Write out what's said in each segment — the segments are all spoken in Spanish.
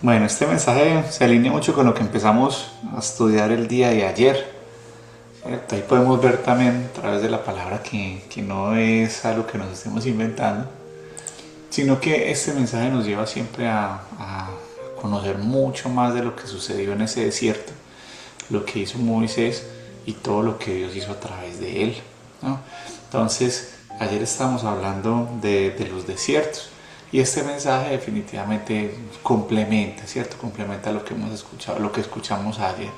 Bueno, este mensaje se alinea mucho con lo que empezamos a estudiar el día de ayer. Ahí podemos ver también a través de la palabra que no es algo que nos estemos inventando, sino que este mensaje nos lleva siempre a conocer mucho más de lo que sucedió en ese desierto, lo que hizo Moisés y todo lo que Dios hizo a través de él, ¿no? Entonces, ayer estábamos hablando de los desiertos y este mensaje definitivamente complementa, ¿cierto? Complementa lo que hemos escuchado, lo que escuchamos ayer.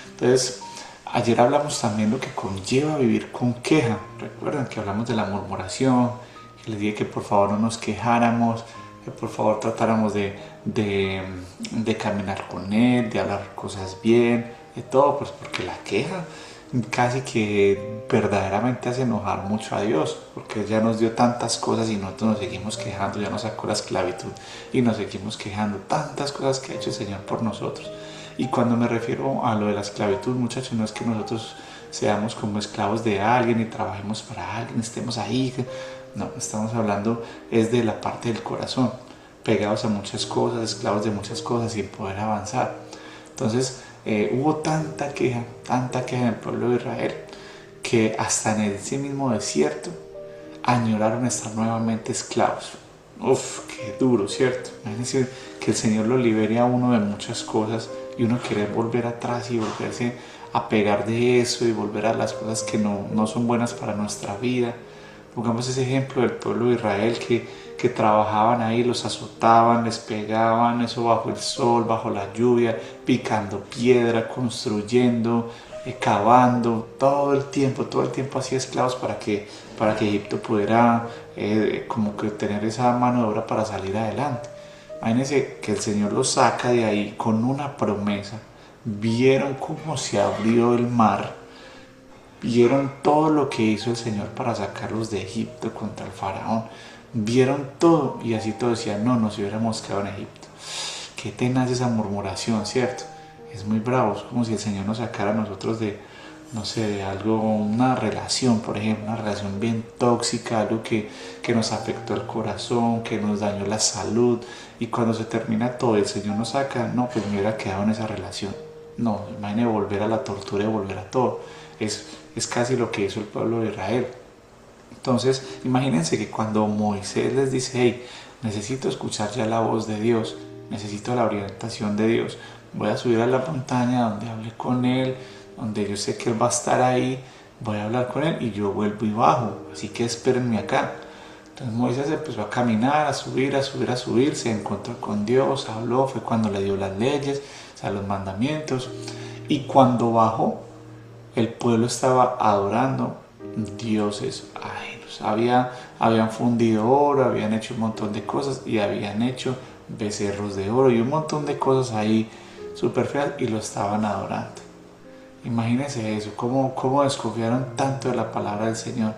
Entonces, ayer hablamos también lo que conlleva vivir con queja. Recuerdan que hablamos de la murmuración, que les dije que por favor no nos quejáramos, que por favor tratáramos de caminar con Él, de hablar cosas bien, de todo, pues porque la queja casi que verdaderamente hace enojar mucho a Dios, porque Él ya nos dio tantas cosas y nosotros nos seguimos quejando, ya nos sacó la esclavitud y nos seguimos quejando, tantas cosas que ha hecho el Señor por nosotros. Y cuando me refiero a lo de la esclavitud, muchachos, no es que nosotros seamos como esclavos de alguien y trabajemos para alguien, estemos ahí. No, estamos hablando es de la parte del corazón, pegados a muchas cosas, esclavos de muchas cosas sin poder avanzar. Entonces hubo tanta queja en el pueblo de Israel, que hasta en ese mismo desierto añoraron estar nuevamente esclavos. Uf, qué duro, ¿cierto? Imagínense que el Señor lo libere a uno de muchas cosas y uno quiere volver atrás y volverse a pegar de eso y volver a las cosas que no son buenas para nuestra vida. Pongamos ese ejemplo del pueblo de Israel que trabajaban ahí, los azotaban, les pegaban, eso bajo el sol, bajo la lluvia, picando piedra, construyendo, cavando, todo el tiempo hacía esclavos para que Egipto pudiera como que tener esa mano de obra para salir adelante. Imagínense que el Señor los saca de ahí con una promesa. Vieron cómo se abrió el mar, vieron todo lo que hizo el Señor para sacarlos de Egipto contra el faraón, vieron todo y así todos decían, no, nos hubiéramos quedado en Egipto. Qué tenaz esa murmuración, ¿cierto? Es muy bravo, es como si el Señor nos sacara a nosotros de, no sé, de algo, una relación, por ejemplo, una relación bien tóxica, algo que nos afectó el corazón, que nos dañó la salud, y cuando se termina todo, el Señor nos saca, no, pues me hubiera quedado en esa relación. No, imagine volver a la tortura y volver a todo. Es casi lo que hizo el pueblo de Israel. Entonces, imagínense que cuando Moisés les dice, hey, necesito escuchar ya la voz de Dios, necesito la orientación de Dios, voy a subir a la montaña donde hable con Él, donde yo sé que Él va a estar ahí, voy a hablar con Él y yo vuelvo y bajo, así que espérenme acá. Entonces Moisés empezó a caminar, a subir, a subir, a subir, se encontró con Dios, habló, fue cuando le dio las leyes, o sea, los mandamientos, y cuando bajó, el pueblo estaba adorando dioses ajenos. Habían fundido oro, habían hecho un montón de cosas y habían hecho becerros de oro y un montón de cosas ahí súper feas y lo estaban adorando. Imagínense eso, cómo desconfiaron tanto de la palabra del Señor.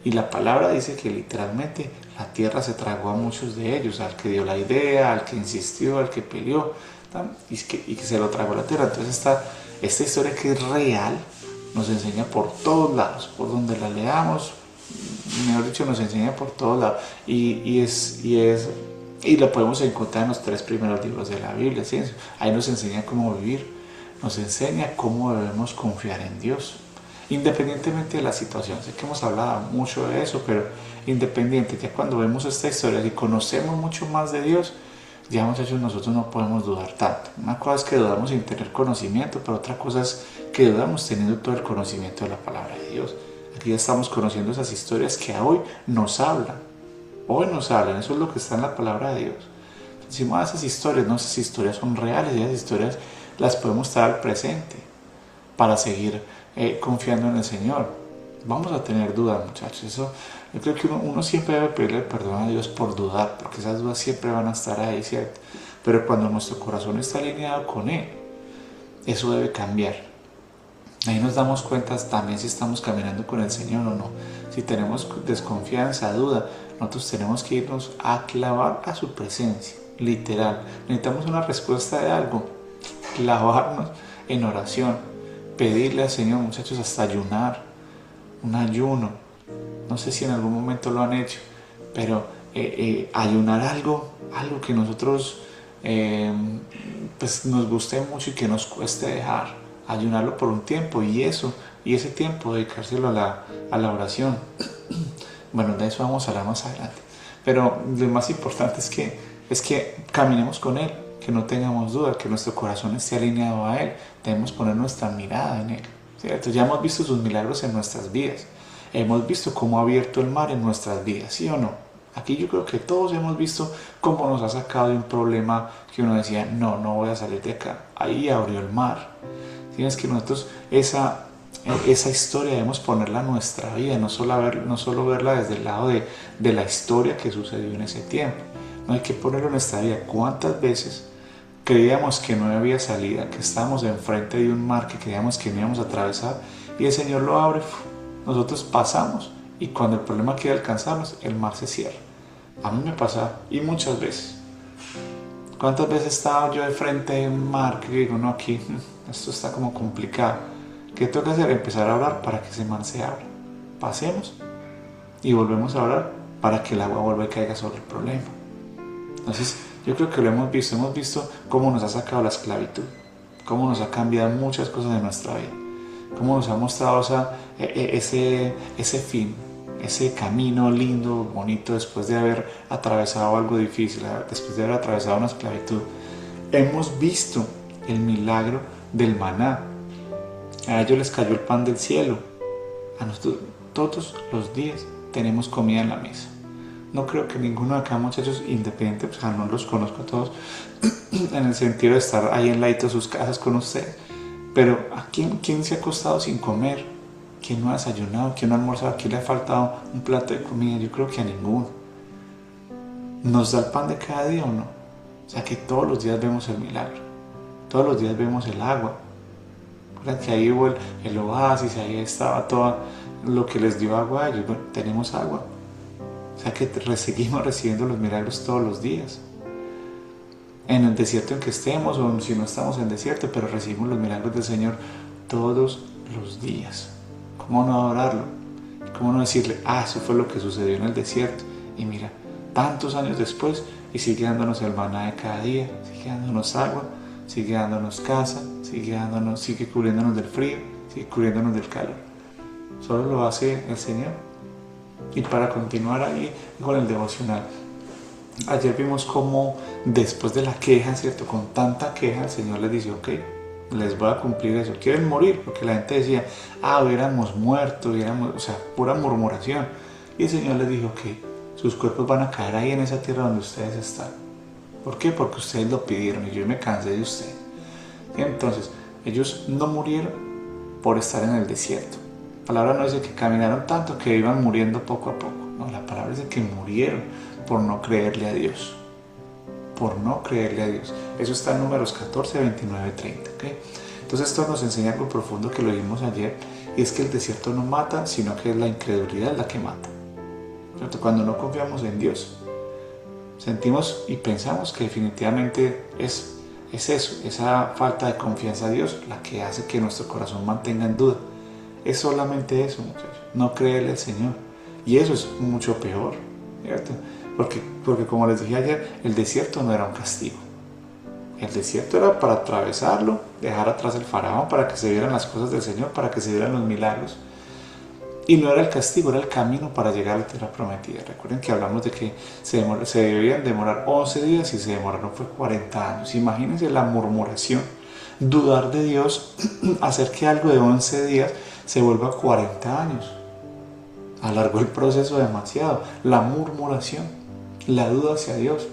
Y la palabra dice que literalmente la tierra se tragó a muchos de ellos, al que dio la idea, al que insistió, al que peleó, y que se lo tragó la tierra. Entonces esta historia que es real, nos enseña por todos lados, por donde la leamos, mejor dicho, nos enseña por todos lados. Y lo podemos encontrar en los tres primeros libros de la Biblia, ¿sí? Ahí nos enseña cómo vivir, nos enseña cómo debemos confiar en Dios, independientemente de la situación. Sé que hemos hablado mucho de eso, pero independiente, ya cuando vemos esta historia y conocemos mucho más de Dios, ya muchachos, nosotros no podemos dudar tanto. Una cosa es que dudamos sin tener conocimiento, pero otra cosa es que dudamos teniendo todo el conocimiento de la palabra de Dios. Aquí ya estamos conociendo esas historias que hoy nos hablan. Hoy nos hablan, eso es lo que está en la palabra de Dios. Decimos, esas historias, no, esas historias son reales y esas historias las podemos traer al presente para seguir confiando en el Señor. Vamos a tener dudas, muchachos. Eso, yo creo que uno siempre debe pedirle perdón a Dios por dudar, porque esas dudas siempre van a estar ahí, ¿cierto? Pero cuando nuestro corazón está alineado con Él, eso debe cambiar. Ahí nos damos cuenta también si estamos caminando con el Señor o no. Si tenemos desconfianza, duda, nosotros tenemos que irnos a clavar a su presencia, literal. Necesitamos una respuesta de algo, clavarnos en oración, pedirle al Señor, muchachos, hasta ayunar, un ayuno. No sé si en algún momento lo han hecho, pero ayunar algo que nosotros eh, pues nos guste mucho y que nos cueste dejar, ayunarlo por un tiempo y ese tiempo dedicárselo a la oración. Bueno, de eso vamos a hablar más adelante. Pero lo más importante es que caminemos con Él, que no tengamos duda, que nuestro corazón esté alineado a Él. Debemos poner nuestra mirada en Él, ¿cierto? Ya hemos visto sus milagros en nuestras vidas. Hemos visto cómo ha abierto el mar en nuestras vidas, ¿sí o no? Aquí yo creo que todos hemos visto cómo nos ha sacado de un problema que uno decía, no voy a salir de acá. Ahí abrió el mar. Tienes que nosotros esa historia debemos ponerla en nuestra vida, no solo verla desde el lado de la historia que sucedió en ese tiempo. No hay que ponerlo en nuestra vida. ¿Cuántas veces creíamos que no había salida, que estábamos enfrente de un mar que creíamos que no íbamos a atravesar y el Señor lo abre? Nosotros pasamos y cuando el problema quiere alcanzarnos, el mar se cierra. A mí me pasa y muchas veces. ¿Cuántas veces he estado yo de frente de un mar que digo, no, aquí esto está como complicado? ¿Qué tengo que hacer? Empezar a orar para que ese mar se abra. Pasemos y volvemos a orar para que el agua vuelva y caiga sobre el problema. Entonces, yo creo que lo hemos visto cómo nos ha sacado la esclavitud, cómo nos ha cambiado muchas cosas de nuestra vida, cómo nos ha mostrado ese fin, ese camino lindo, bonito, después de haber atravesado algo difícil, después de haber atravesado una esclavitud. Hemos visto el milagro del maná. A ellos les cayó el pan del cielo. A nosotros todos los días tenemos comida en la mesa. No creo que ninguno de acá, muchachos, independiente, pues no los conozco a todos, en el sentido de estar ahí en ladito de sus casas con ustedes. Pero ¿a quién se ha acostado sin comer? ¿Quién no ha desayunado? ¿Quién no ha almorzado? ¿A quién le ha faltado un plato de comida? Yo creo que a ninguno. ¿Nos da el pan de cada día o no? O sea que todos los días vemos el milagro. Todos los días vemos el agua. Recuerden que ahí hubo el oasis, ahí estaba todo lo que les dio agua a ellos. Bueno, tenemos agua. O sea que seguimos recibiendo los milagros todos los días. En el desierto en que estemos o si no estamos en desierto, pero recibimos los milagros del Señor todos los días. ¿Cómo no adorarlo? ¿Cómo no decirle, eso fue lo que sucedió en el desierto? Y mira, tantos años después, y sigue dándonos el maná de cada día, sigue dándonos agua, sigue dándonos casa, sigue cubriéndonos del frío, sigue cubriéndonos del calor. Solo lo hace el Señor. Y para continuar ahí con el devocional, ayer vimos cómo después de la queja, ¿cierto? Con tanta queja, el Señor les dice, ok, les voy a cumplir eso. ¿Quieren morir? Porque la gente decía, hubiéramos muerto, o sea, pura murmuración. Y el Señor les dijo que sus cuerpos van a caer ahí en esa tierra donde ustedes están. ¿Por qué? Porque ustedes lo pidieron y yo me cansé de ustedes. Y entonces, ellos no murieron por estar en el desierto. La palabra no dice que caminaron tanto que iban muriendo poco a poco. No, la palabra dice que murieron por no creerle a Dios. Por no creerle a Dios. Eso está en Números 14, 29, 30. ¿Okay? Entonces esto nos enseña algo profundo que lo vimos ayer, y es que el desierto no mata, sino que es la incredulidad la que mata. ¿Cierto? Cuando no confiamos en Dios, sentimos y pensamos que definitivamente es eso, esa falta de confianza a Dios la que hace que nuestro corazón mantenga en duda. Es solamente eso, muchachos, no creerle al Señor. Y eso es mucho peor, ¿cierto? Porque como les dije ayer, el desierto no era un castigo. El desierto era para atravesarlo, dejar atrás el faraón, para que se vieran las cosas del Señor, para que se vieran los milagros. Y no era el castigo, era el camino para llegar a la tierra prometida. Recuerden que hablamos de que se debían demorar 11 días y se demoraron fue 40 años. Imagínense la murmuración, dudar de Dios, hacer que algo de 11 días se vuelva 40 años. Alargó el proceso demasiado. La murmuración, la duda hacia Dios.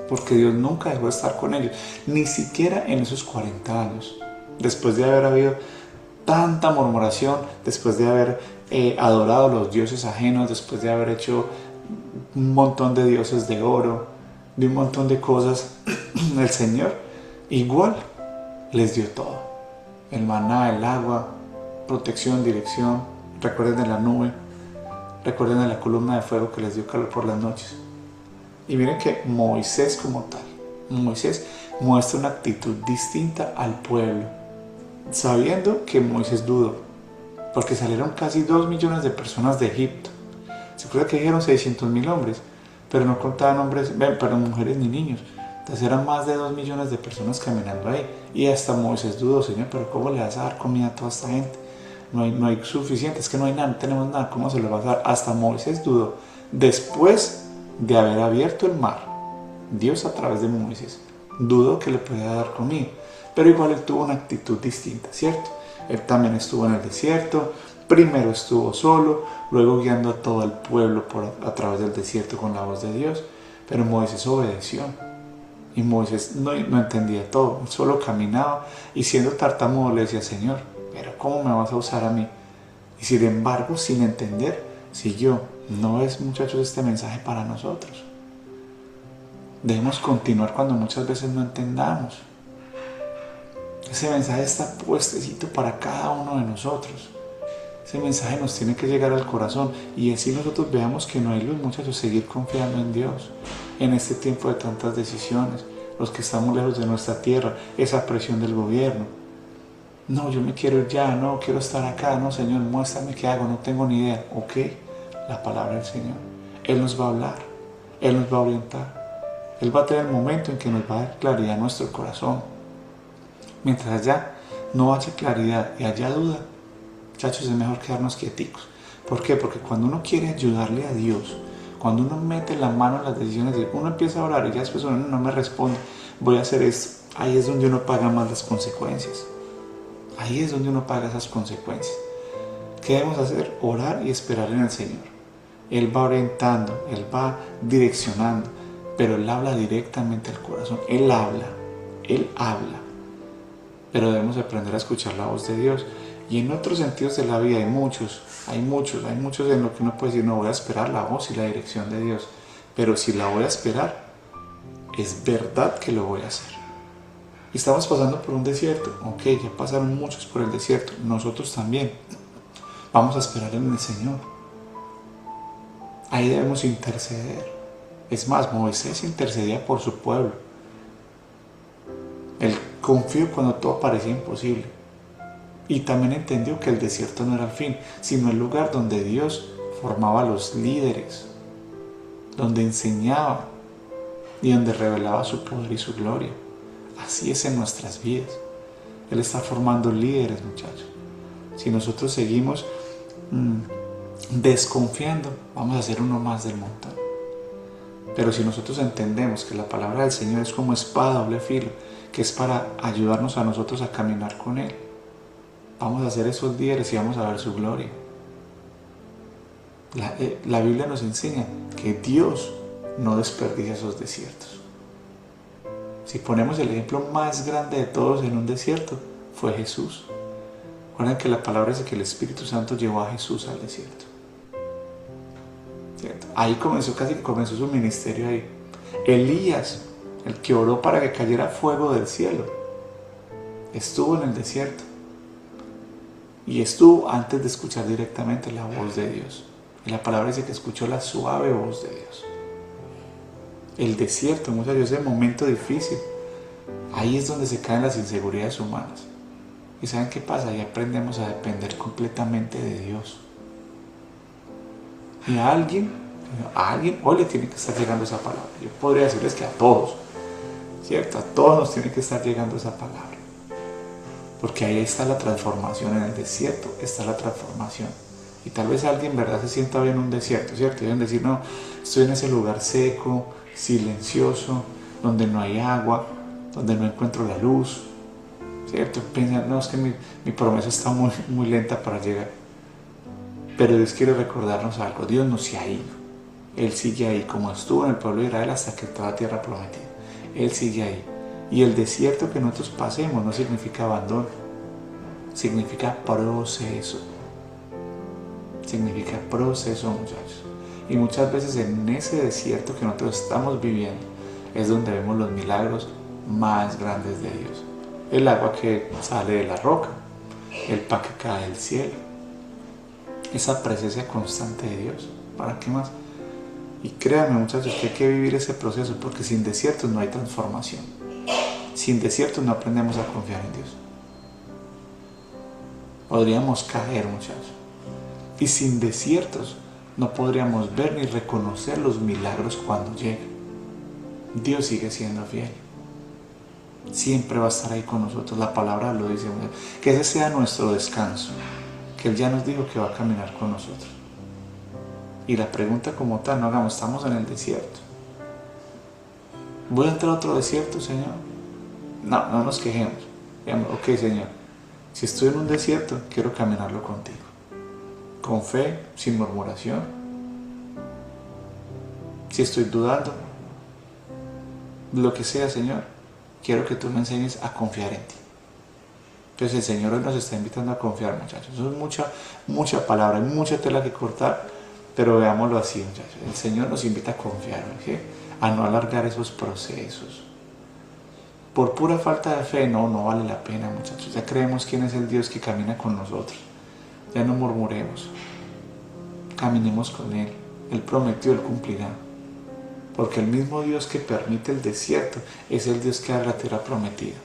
Porque Dios nunca dejó de estar con ellos, ni siquiera en esos 40 años. Después de haber habido tanta murmuración, después de haber adorado a los dioses ajenos, después de haber hecho un montón de dioses de oro, de un montón de cosas, el Señor igual les dio todo. El maná, el agua, protección, dirección. Recuerden de la nube, recuerden de la columna de fuego que les dio calor por las noches. Y miren que Moisés como tal, Moisés muestra una actitud distinta al pueblo, sabiendo que Moisés dudó, porque salieron casi 2 millones de personas de Egipto. Se acuerda que dijeron 600,000 hombres, pero no contaban mujeres ni niños. Entonces eran más de 2 millones de personas caminando ahí. Y hasta Moisés dudó, Señor, pero ¿cómo le vas a dar comida a toda esta gente? No hay suficiente, es que no hay nada, no tenemos nada, ¿cómo se lo vas a dar? Hasta Moisés dudó. Después de haber abierto el mar, Dios a través de Moisés dudó que le podía dar comida. Pero igual él tuvo una actitud distinta, ¿cierto? Él también estuvo en el desierto, primero estuvo solo, luego guiando a todo el pueblo a través del desierto con la voz de Dios. Pero Moisés obedeció. Y Moisés no entendía todo, solo caminaba y siendo tartamudo le decía, Señor, pero ¿cómo me vas a usar a mí? Y sin embargo, sin entender, siguió. ¿No es, muchachos, este mensaje para nosotros? Debemos continuar cuando muchas veces no entendamos. Ese mensaje está puestecito para cada uno de nosotros. Ese mensaje nos tiene que llegar al corazón y así nosotros veamos que no hay luz, muchachos, seguir confiando en Dios en este tiempo de tantas decisiones, los que estamos lejos de nuestra tierra, esa presión del gobierno. No, yo me quiero ir ya, no, quiero estar acá, no, Señor, muéstrame qué hago, no tengo ni idea. Ok, la palabra del Señor. Él nos va a hablar, Él nos va a orientar. Él va a tener el momento en que nos va a dar claridad a nuestro corazón. Mientras allá no haya claridad y haya duda, muchachos, es mejor quedarnos quieticos. ¿Por qué? Porque cuando uno quiere ayudarle a Dios, cuando uno mete la mano en las decisiones, uno empieza a orar y ya después uno no me responde, voy a hacer esto, ahí es donde uno paga más las consecuencias. Ahí es donde uno paga esas consecuencias. ¿Qué debemos hacer? Orar y esperar en el Señor. Él va orientando, Él va direccionando, pero Él habla directamente al corazón. Él habla. Pero debemos aprender a escuchar la voz de Dios. Y en otros sentidos de la vida hay muchos en lo que uno puede decir, no voy a esperar la voz y la dirección de Dios. Pero si la voy a esperar, es verdad que lo voy a hacer. Y estamos pasando por un desierto. Ok, ya pasaron muchos por el desierto. Nosotros también. Vamos a esperar en el Señor. Ahí debemos interceder. Es más, Moisés intercedía por su pueblo. Él confió cuando todo parecía imposible. Y también entendió que el desierto no era el fin, sino el lugar donde Dios formaba a los líderes, donde enseñaba y donde revelaba su poder y su gloria. Así es en nuestras vidas. Él está formando líderes, muchachos. Si nosotros seguimos desconfiando, vamos a ser uno más del montón. Pero si nosotros entendemos que la palabra del Señor es como espada doble filo, que es para ayudarnos a nosotros a caminar con Él, vamos a ser esos líderes y vamos a ver su gloria. La Biblia nos enseña que Dios no desperdicia esos desiertos. Si ponemos el ejemplo más grande de todos en un desierto, fue Jesús. Recuerden que la palabra dice que el Espíritu Santo llevó a Jesús al desierto. ¿Cierto? Ahí casi comenzó su ministerio ahí. Elías, el que oró para que cayera fuego del cielo, estuvo en el desierto. Y estuvo antes de escuchar directamente la voz de Dios. Y la palabra dice que escuchó la suave voz de Dios. El desierto, muchachos, es el momento difícil. Ahí es donde se caen las inseguridades humanas. ¿Y saben qué pasa? Ahí aprendemos a depender completamente de Dios. Y a alguien hoy le tiene que estar llegando esa palabra. Yo podría decirles que a todos, ¿cierto? A todos nos tiene que estar llegando esa palabra. Porque ahí está la transformación, en el desierto está la transformación. Y tal vez alguien, ¿verdad?, se sienta bien en un desierto, ¿cierto? Y deben decir, no, estoy en ese lugar seco, silencioso, donde no hay agua, donde no encuentro la luz, ¿cierto? Piensan, no, es que mi promesa está muy lenta para llegar. Pero Dios quiere recordarnos algo, Dios no se ha ido. Él sigue ahí, como estuvo en el pueblo de Israel hasta que entró a la tierra prometida. Él sigue ahí. Y el desierto que nosotros pasemos no significa abandono, significa proceso. Significa proceso, muchachos. Y muchas veces en ese desierto que nosotros estamos viviendo es donde vemos los milagros más grandes de Dios. El agua que sale de la roca, el pan que cae del cielo, esa presencia constante de Dios. ¿Para qué más? Y créanme, muchachos, que hay que vivir ese proceso, porque sin desiertos no hay transformación. Sin desiertos no aprendemos a confiar en Dios. Podríamos caer, muchachos. Y sin desiertos no podríamos ver ni reconocer los milagros cuando lleguen. Dios sigue siendo fiel. Siempre va a estar ahí con nosotros. La palabra lo dice. Que ese sea nuestro descanso. Que Él ya nos dijo que va a caminar con nosotros. Y la pregunta como tal, no hagamos, estamos en el desierto. ¿Voy a entrar a otro desierto, Señor? No, no nos quejemos. Digamos, ok, Señor, si estoy en un desierto, quiero caminarlo contigo. Con fe, sin murmuración. Si estoy dudando, lo que sea, Señor, quiero que tú me enseñes a confiar en ti. Entonces el Señor hoy nos está invitando a confiar, muchachos. Eso es mucha palabra, hay mucha tela que cortar, pero veámoslo así, muchachos. El Señor nos invita a confiar, ¿ok? A no alargar esos procesos. Por pura falta de fe, no vale la pena, muchachos. Ya creemos quién es el Dios que camina con nosotros. Ya no murmuremos. Caminemos con Él. Él prometió, Él cumplirá. Porque el mismo Dios que permite el desierto es el Dios que da la tierra prometida.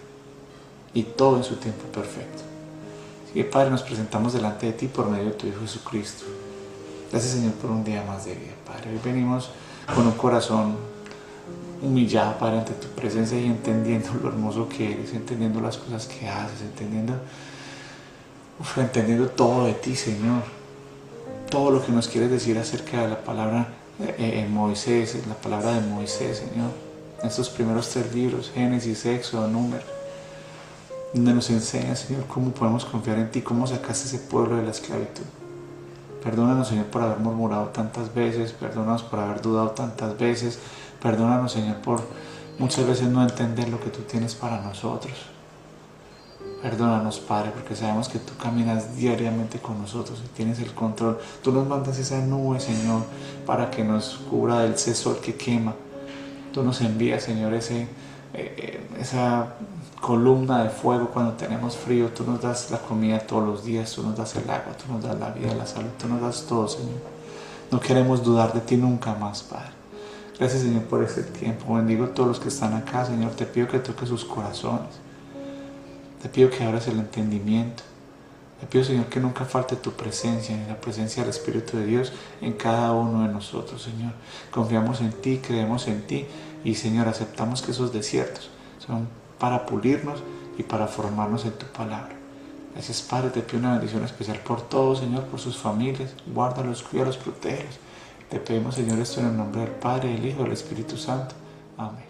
Y todo en su tiempo perfecto. Así que, Padre, nos presentamos delante de ti por medio de tu Hijo Jesucristo. Gracias, Señor, por un día más de vida, Padre. Hoy venimos con un corazón humillado, Padre, ante tu presencia y entendiendo lo hermoso que eres, entendiendo las cosas que haces, entendiendo todo de ti, Señor. Todo lo que nos quieres decir acerca de la palabra Moisés, la palabra de Moisés, Señor. Estos primeros 3 libros, Génesis, Éxodo, Números, donde nos enseña, Señor, cómo podemos confiar en ti, cómo sacaste ese pueblo de la esclavitud. Perdónanos, Señor, por haber murmurado tantas veces, perdónanos por haber dudado tantas veces, perdónanos, Señor, por muchas veces no entender lo que tú tienes para nosotros. Perdónanos, Padre, porque sabemos que tú caminas diariamente con nosotros y tienes el control. Tú nos mandas esa nube, Señor, para que nos cubra del sol que quema. Tú nos envías, Señor, esa columna de fuego cuando tenemos frío. Tú nos das la comida todos los días, tú nos das el agua, tú nos das la vida, la salud, tú nos das todo, Señor. No queremos dudar de ti nunca más, Padre. Gracias, Señor, por este tiempo. Bendigo a todos los que están acá, Señor. Te pido que toques sus corazones. Te pido que abras el entendimiento. Te pido, Señor, que nunca falte tu presencia, ni la presencia del Espíritu de Dios en cada uno de nosotros, Señor. Confiamos en ti, creemos en ti y, Señor, aceptamos que esos desiertos son para pulirnos y para formarnos en tu palabra. Gracias, Padre. Te pido una bendición especial por todos, Señor, por sus familias. Guárdalos, cuídalos, protégelos. Te pedimos, Señor, esto en el nombre del Padre, del Hijo y del Espíritu Santo. Amén.